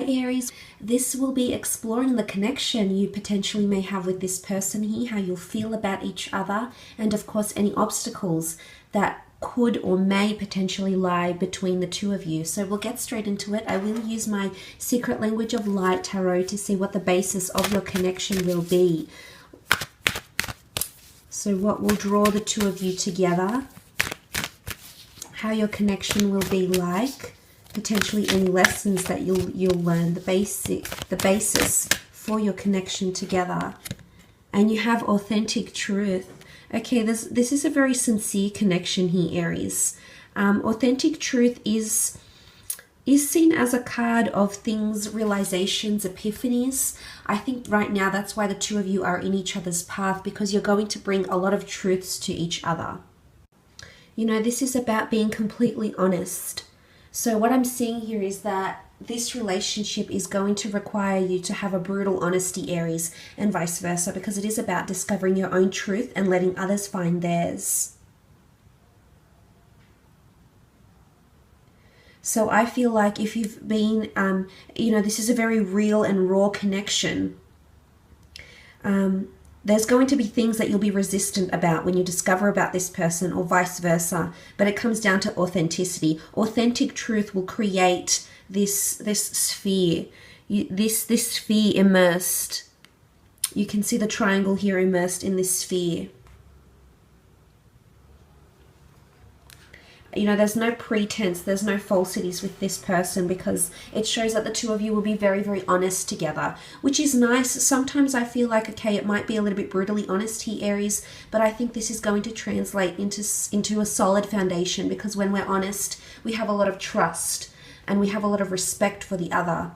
Aries. This will be exploring the connection you potentially may have with this person here, how you'll feel about each other, and of course any obstacles that could or may potentially lie between the two of you. So we'll get straight into it. I will use my Secret Language of Light tarot to see what the basis of your connection will be. So what will draw the two of you together, how your connection will be like, potentially any lessons that you'll learn, the basis for your connection together. And you have authentic truth. Okay, this is a very sincere connection here, Aries. Authentic truth is seen as a card of things, realizations, epiphanies. I think right now that's why the two of you are in each other's path, because you're going to bring a lot of truths to each other. You know, this is about being completely honest. So what I'm seeing here is that this relationship is going to require you to have a brutal honesty, Aries, and vice versa, because it is about discovering your own truth and letting others find theirs. So I feel like if you've been, you know, this is a very real and raw connection. There's going to be things that you'll be resistant about when you discover about this person, or vice versa, but it comes down to authenticity. Authentic truth will create this sphere, this sphere immersed. You can see the triangle here immersed in this sphere. You know, there's no pretense, there's no falsities with this person, because it shows that the two of you will be very, very honest together, which is nice. Sometimes I feel like, okay, it might be a little bit brutally honest here, Aries, but I think this is going to translate into a solid foundation, because when we're honest, we have a lot of trust and we have a lot of respect for the other.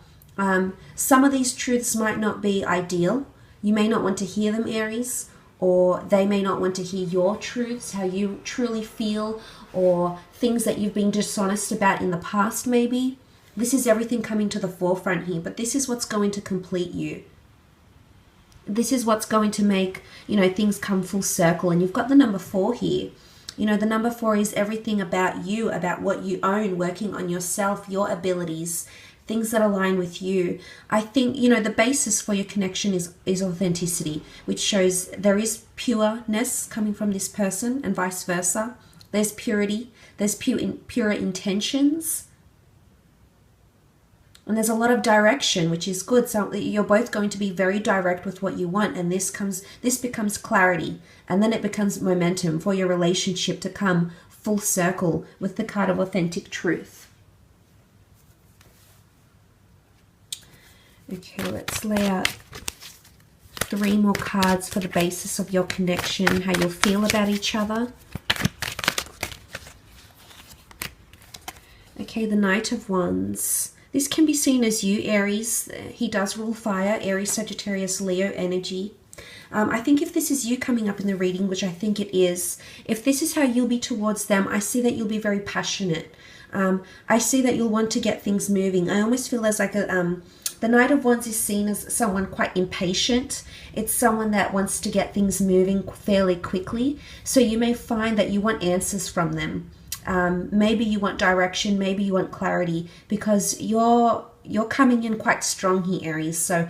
Some of these truths might not be ideal. You may not want to hear them, Aries, or they may not want to hear your truths, how you truly feel, or things that you've been dishonest about in the past maybe. This is everything coming to the forefront here, but this is what's going to complete you. This is what's going to make, you know, things come full circle. And you've got the number 4 here. You know, the number 4 is everything about you, about what you own, working on yourself, your abilities, things that align with you. I think, you know, the basis for your connection is authenticity, which shows there is pureness coming from this person and vice versa. There's purity, there's pure intentions, and there's a lot of direction, which is good. So you're both going to be very direct with what you want, and this becomes clarity, and then it becomes momentum for your relationship to come full circle with the card of authentic truth. Okay, let's lay out 3 more cards for the basis of your connection, how you'll feel about each other. Okay, the Knight of Wands. This can be seen as you, Aries. He does rule fire, Aries, Sagittarius, Leo energy. I think if this is you coming up in the reading, which I think it is, if this is how you'll be towards them, I see that you'll be very passionate. I see that you'll want to get things moving. I almost feel there's like the Knight of Wands is seen as someone quite impatient. It's someone that wants to get things moving fairly quickly. So you may find that you want answers from them. Maybe you want direction, maybe you want clarity, because you're coming in quite strong here, Aries. So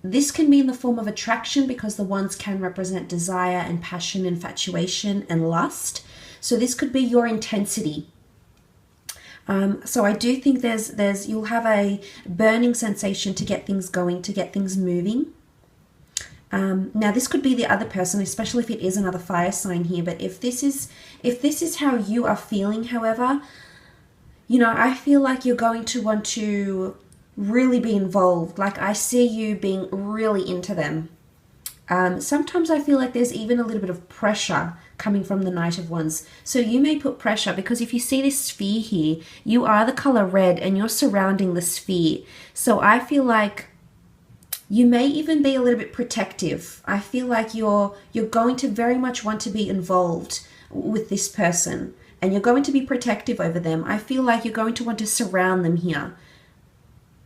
this can be in the form of attraction, because the wands can represent desire and passion, infatuation and lust. So this could be your intensity. So I do think you'll have a burning sensation to get things going, to get things moving. Now this could be the other person, especially if it is another fire sign here. But if this is how you are feeling, however, you know, I feel like you're going to want to really be involved. Like, I see you being really into them. Sometimes I feel like there's even a little bit of pressure coming from the Knight of Wands. So you may put pressure, because if you see this sphere here, you are the color red and you're surrounding the sphere. So I feel like you may even be a little bit protective. I feel like you're going to very much want to be involved with this person, and you're going to be protective over them. I feel like you're going to want to surround them here.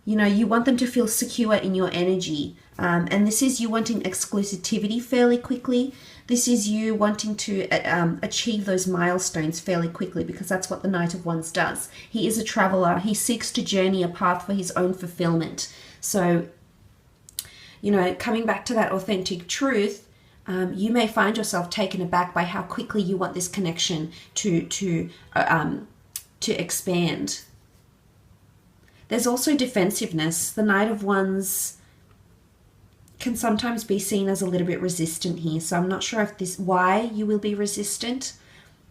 You know, you want them to feel secure in your energy. And this is you wanting exclusivity fairly quickly. This is you wanting to achieve those milestones fairly quickly, because that's what the Knight of Wands does. He is a traveler. He seeks to journey a path for his own fulfillment. So, you know, coming back to that authentic truth, you may find yourself taken aback by how quickly you want this connection to expand. There's also defensiveness. The Knight of Wands can sometimes be seen as a little bit resistant here. So I'm not sure if why you will be resistant.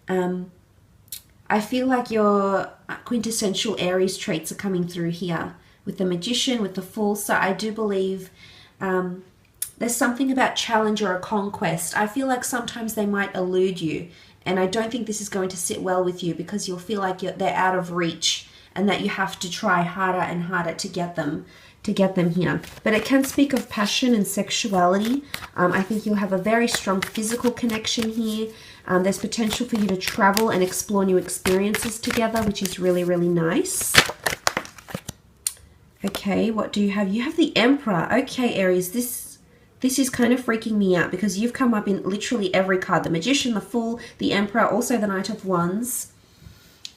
I feel like your quintessential Aries traits are coming through here with the Magician, with the Fool. So I do believe there's something about challenge or a conquest. I feel like sometimes they might elude you. And I don't think this is going to sit well with you, because you'll feel like they're out of reach and that you have to try harder and harder to get them here. But it can speak of passion and sexuality. I think you'll have a very strong physical connection here. There's potential for you to travel and explore new experiences together, which is really, really nice. Okay, what do you have? You have the Emperor. Okay, Aries, this is kind of freaking me out, because you've come up in literally every card. The Magician, the Fool, the Emperor, also the Knight of Wands.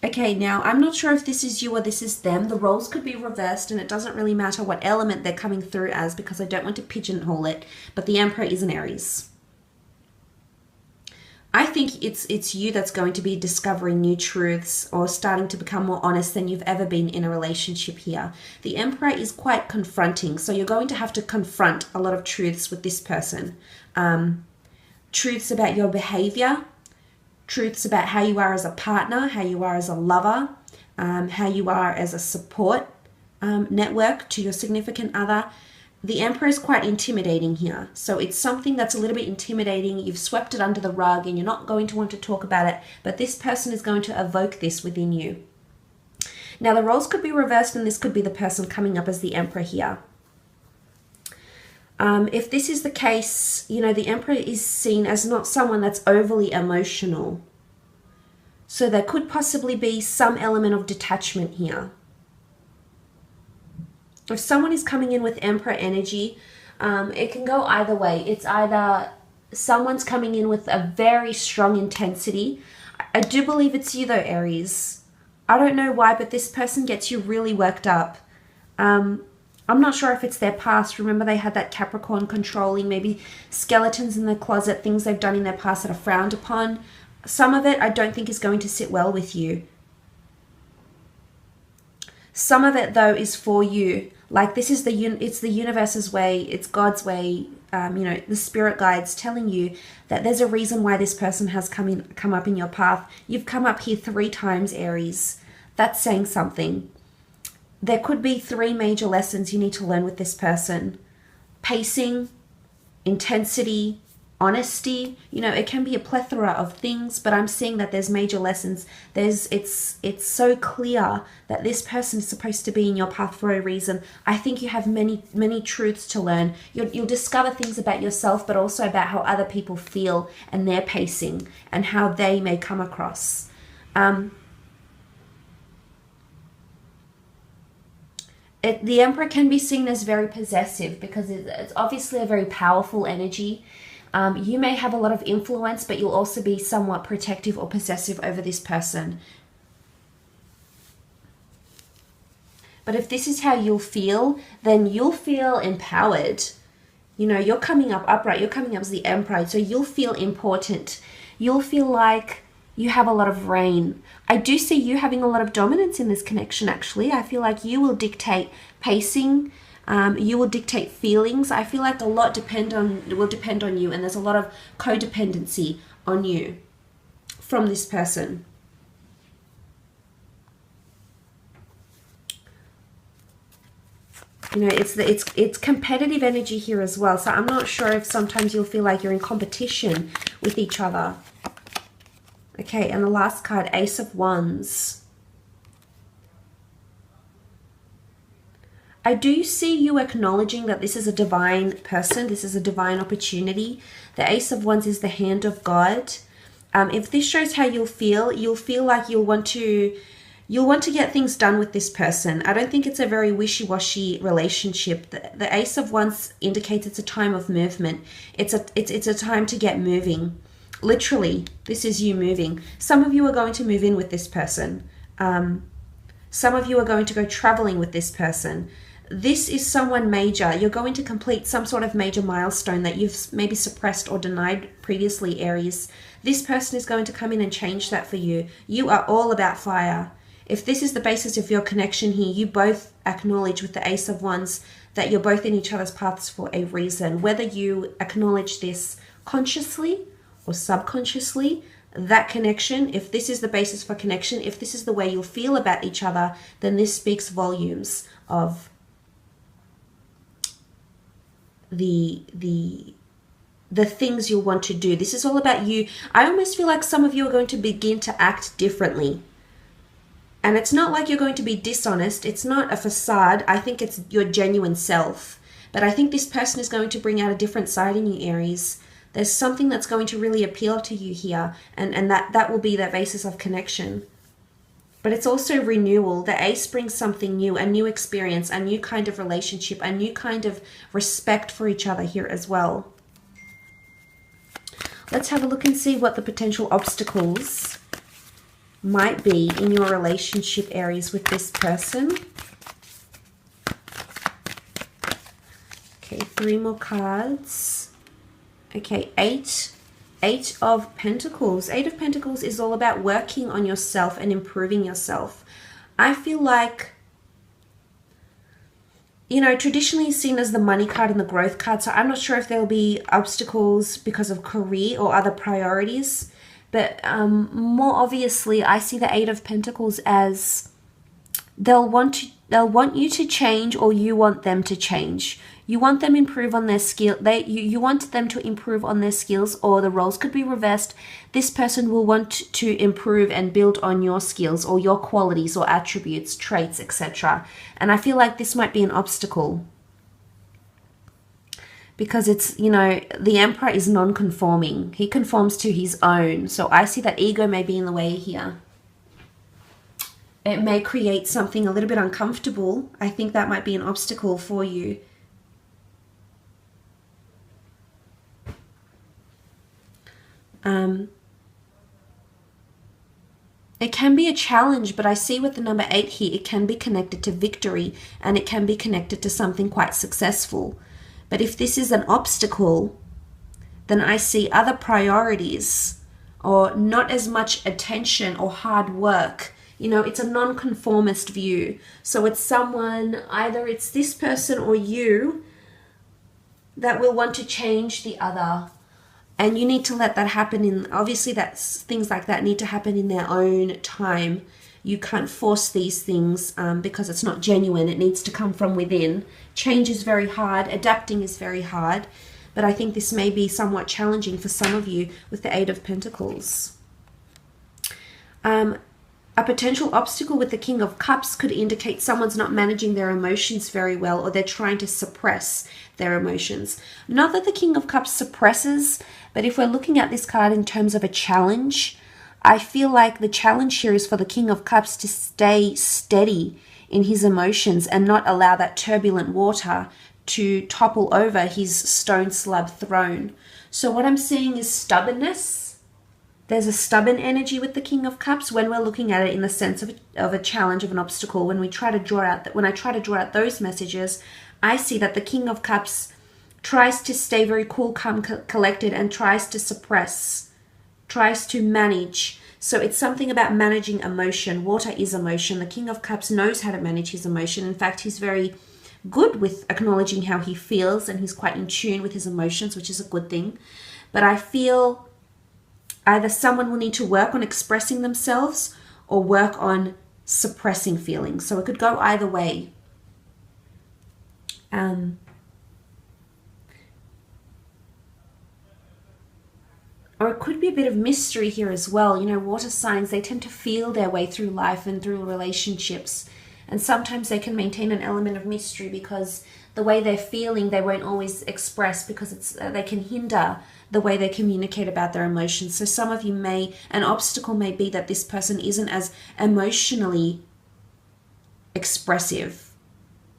Okay, now I'm not sure if this is you or this is them. The roles could be reversed, and it doesn't really matter what element they're coming through as, because I don't want to pigeonhole it. But the Emperor is an Aries. I think it's you that's going to be discovering new truths or starting to become more honest than you've ever been in a relationship here. The Emperor is quite confronting, so you're going to have to confront a lot of truths with this person. Truths about your behavior, truths about how you are as a partner, how you are as a lover, how you are as a support network to your significant other. The Emperor is quite intimidating here. So it's something that's a little bit intimidating. You've swept it under the rug and you're not going to want to talk about it, but this person is going to evoke this within you. Now the roles could be reversed, and this could be the person coming up as the Emperor here. If this is the case, you know, the Emperor is seen as not someone that's overly emotional. So there could possibly be some element of detachment here. If someone is coming in with Emperor energy, it can go either way. It's either someone's coming in with a very strong intensity. I do believe it's you though, Aries. I don't know why, but this person gets you really worked up. I'm not sure if it's their past. Remember, they had that Capricorn controlling, maybe skeletons in the closet, things they've done in their past that are frowned upon. Some of it I don't think is going to sit well with you. Some of it, though, is for you. Like, this is it's the universe's way, it's God's way, you know, the spirit guides telling you that there's a reason why this person has come up in your path. You've come up here 3 times, Aries. That's saying something. There could be 3 major lessons you need to learn with this person. Pacing, intensity, honesty. You know, it can be a plethora of things, but I'm seeing that there's major lessons. It's so clear that this person is supposed to be in your path for a reason. I think you have many truths to learn. You'll discover things about yourself, but also about how other people feel and their pacing and how they may come across. The Emperor can be seen as very possessive, because it's obviously a very powerful energy. You may have a lot of influence, but you'll also be somewhat protective or possessive over this person. But if this is how you'll feel, then you'll feel empowered. You know, you're coming up upright. You're coming up as the Emperor, so you'll feel important. You'll feel like you have a lot of reign. I do see you having a lot of dominance in this connection, actually. I feel like you will dictate pacing. You will dictate feelings. I feel like a lot will depend on you, and there's a lot of codependency on you from this person. You know, it's competitive energy here as well. So I'm not sure if sometimes you'll feel like you're in competition with each other. Okay, and the last card, Ace of Wands. I do see you acknowledging that this is a divine person. This is a divine opportunity. The Ace of Wands is the hand of God. If this shows how you'll feel like you'll want to, You'll want to get things done with this person. I don't think it's a very wishy-washy relationship. The Ace of Wands indicates it's a time of movement. It's a time to get moving. Literally, this is you moving. Some of you are going to move in with this person. Some of you are going to go traveling with this person. This is someone major. You're going to complete some sort of major milestone that you've maybe suppressed or denied previously, Aries. This person is going to come in and change that for you. You are all about fire. If this is the basis of your connection here, you both acknowledge with the Ace of Wands that you're both in each other's paths for a reason. Whether you acknowledge this consciously or subconsciously, that connection, if this is the basis for connection, if this is the way you'll feel about each other, then this speaks volumes of the things you'll want to do. This is all about you. I almost feel like some of you are going to begin to act differently. And it's not like you're going to be dishonest. It's not a facade. I think it's your genuine self. But I think this person is going to bring out a different side in you, Aries. There's something that's going to really appeal to you here. And that will be the basis of connection. But it's also renewal. The Ace brings something new, a new experience, a new kind of relationship, a new kind of respect for each other here as well. Let's have a look and see what the potential obstacles might be in your relationship, Aries, with this person. Okay, 3 more cards. Okay, Eight of Pentacles. 8 of Pentacles is all about working on yourself and improving yourself. I feel like, you know, traditionally seen as the money card and the growth card. So I'm not sure if there'll be obstacles because of career or other priorities. But more obviously, I see the 8 of Pentacles as they'll want you to change, or you want them to change. You want them to improve on their skill. You want them to improve on their skills, or the roles could be reversed. This person will want to improve and build on your skills or your qualities or attributes, traits, etc. And I feel like this might be an obstacle because it's, you know, the Emperor is non-conforming. He conforms to his own. So I see that ego may be in the way here. It may create something a little bit uncomfortable. I think that might be an obstacle for you. It can be a challenge, but I see with the number 8 here, it can be connected to victory and it can be connected to something quite successful. But if this is an obstacle, then I see other priorities or not as much attention or hard work. You know, it's a non-conformist view. So it's someone, either it's this person or you, that will want to change the other. And you need to let that happen obviously things like that need to happen in their own time. You can't force these things because it's not genuine. It needs to come from within. Change is very hard. Adapting is very hard. But I think this may be somewhat challenging for some of you with the 8 of Pentacles. A potential obstacle with the King of Cups could indicate someone's not managing their emotions very well, or they're trying to suppress their emotions. Not that the King of Cups suppresses, but if we're looking at this card in terms of a challenge, I feel like the challenge here is for the King of Cups to stay steady in his emotions and not allow that turbulent water to topple over his stone slab throne. So what I'm seeing is stubbornness. There's a stubborn energy with the King of Cups when we're looking at it in the sense of a challenge, of an obstacle. When I try to draw out those messages, I see that the King of Cups tries to stay very cool, calm, collected, and tries to suppress, tries to manage. So it's something about managing emotion. Water is emotion. The King of Cups knows how to manage his emotion. In fact, he's very good with acknowledging how he feels, and he's quite in tune with his emotions, which is a good thing. But I feel either someone will need to work on expressing themselves or work on suppressing feelings. So it could go either way. Or it could be a bit of mystery here as well. You know, water signs, they tend to feel their way through life and through relationships. And sometimes they can maintain an element of mystery because the way they're feeling, they won't always express because they can hinder the way they communicate about their emotions. So some of you an obstacle may be that this person isn't as emotionally expressive.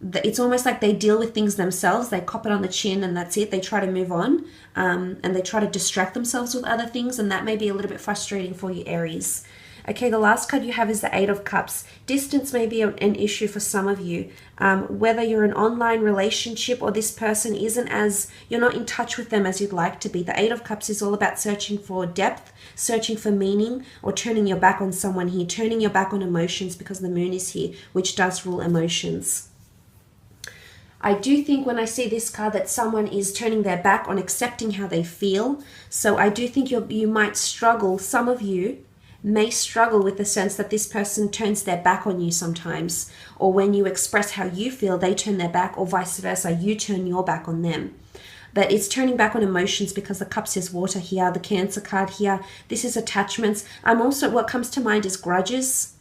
It's almost like they deal with things themselves. They cop it on the chin and that's it. They try to move on and they try to distract themselves with other things, and that may be a little bit frustrating for you, Aries. Okay, the last card you have is the Eight of Cups. Distance may be an issue for some of you. Whether you're in an online relationship or this person you're not in touch with them as you'd like to be. The Eight of Cups is all about searching for depth, searching for meaning, or turning your back on someone here, turning your back on emotions, because the moon is here, which does rule emotions. I do think when I see this card that someone is turning their back on accepting how they feel. So I do think you might struggle, some of you may struggle with the sense that this person turns their back on you sometimes, or when you express how you feel, they turn their back, or vice versa, you turn your back on them. But it's turning back on emotions because the Cups is water here, the Cancer card here. This is attachments. What comes to mind is grudges.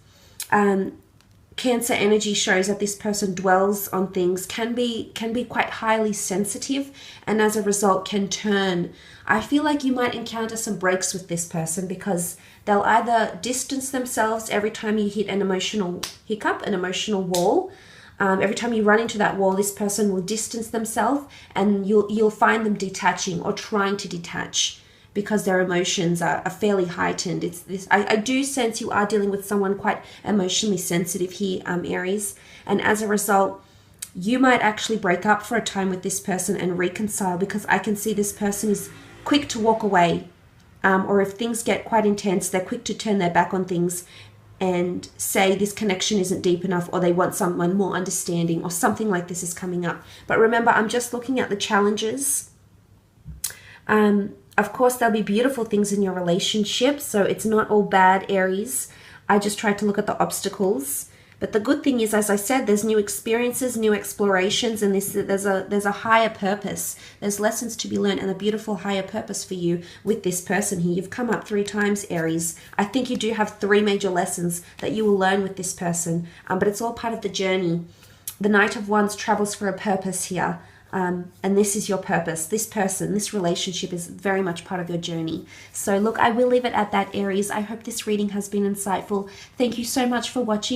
Cancer energy shows that this person dwells on things, can be quite highly sensitive, and as a result can turn. I feel like you might encounter some breaks with this person because they'll either distance themselves every time you hit an emotional hiccup, an emotional wall. Every time you run into that wall, this person will distance themselves, and you'll find them detaching or trying to detach, because their emotions are fairly heightened. I do sense you are dealing with someone quite emotionally sensitive here, Aries. And as a result, you might actually break up for a time with this person and reconcile, because I can see this person is quick to walk away. Or if things get quite intense, they're quick to turn their back on things and say this connection isn't deep enough, or they want someone more understanding, or something like this is coming up. But remember, I'm just looking at the challenges. Of course, there'll be beautiful things in your relationship, so it's not all bad, Aries. I just tried to look at the obstacles. But the good thing is, as I said, there's new experiences, new explorations, and there's a higher purpose. There's lessons to be learned and a beautiful higher purpose for you with this person here. You've come up 3 times, Aries. I think you do have 3 major lessons that you will learn with this person, but it's all part of the journey. The Knight of Wands travels for a purpose here. And this is your purpose. This person, this relationship is very much part of your journey. So look, I will leave it at that, Aries. I hope this reading has been insightful. Thank you so much for watching.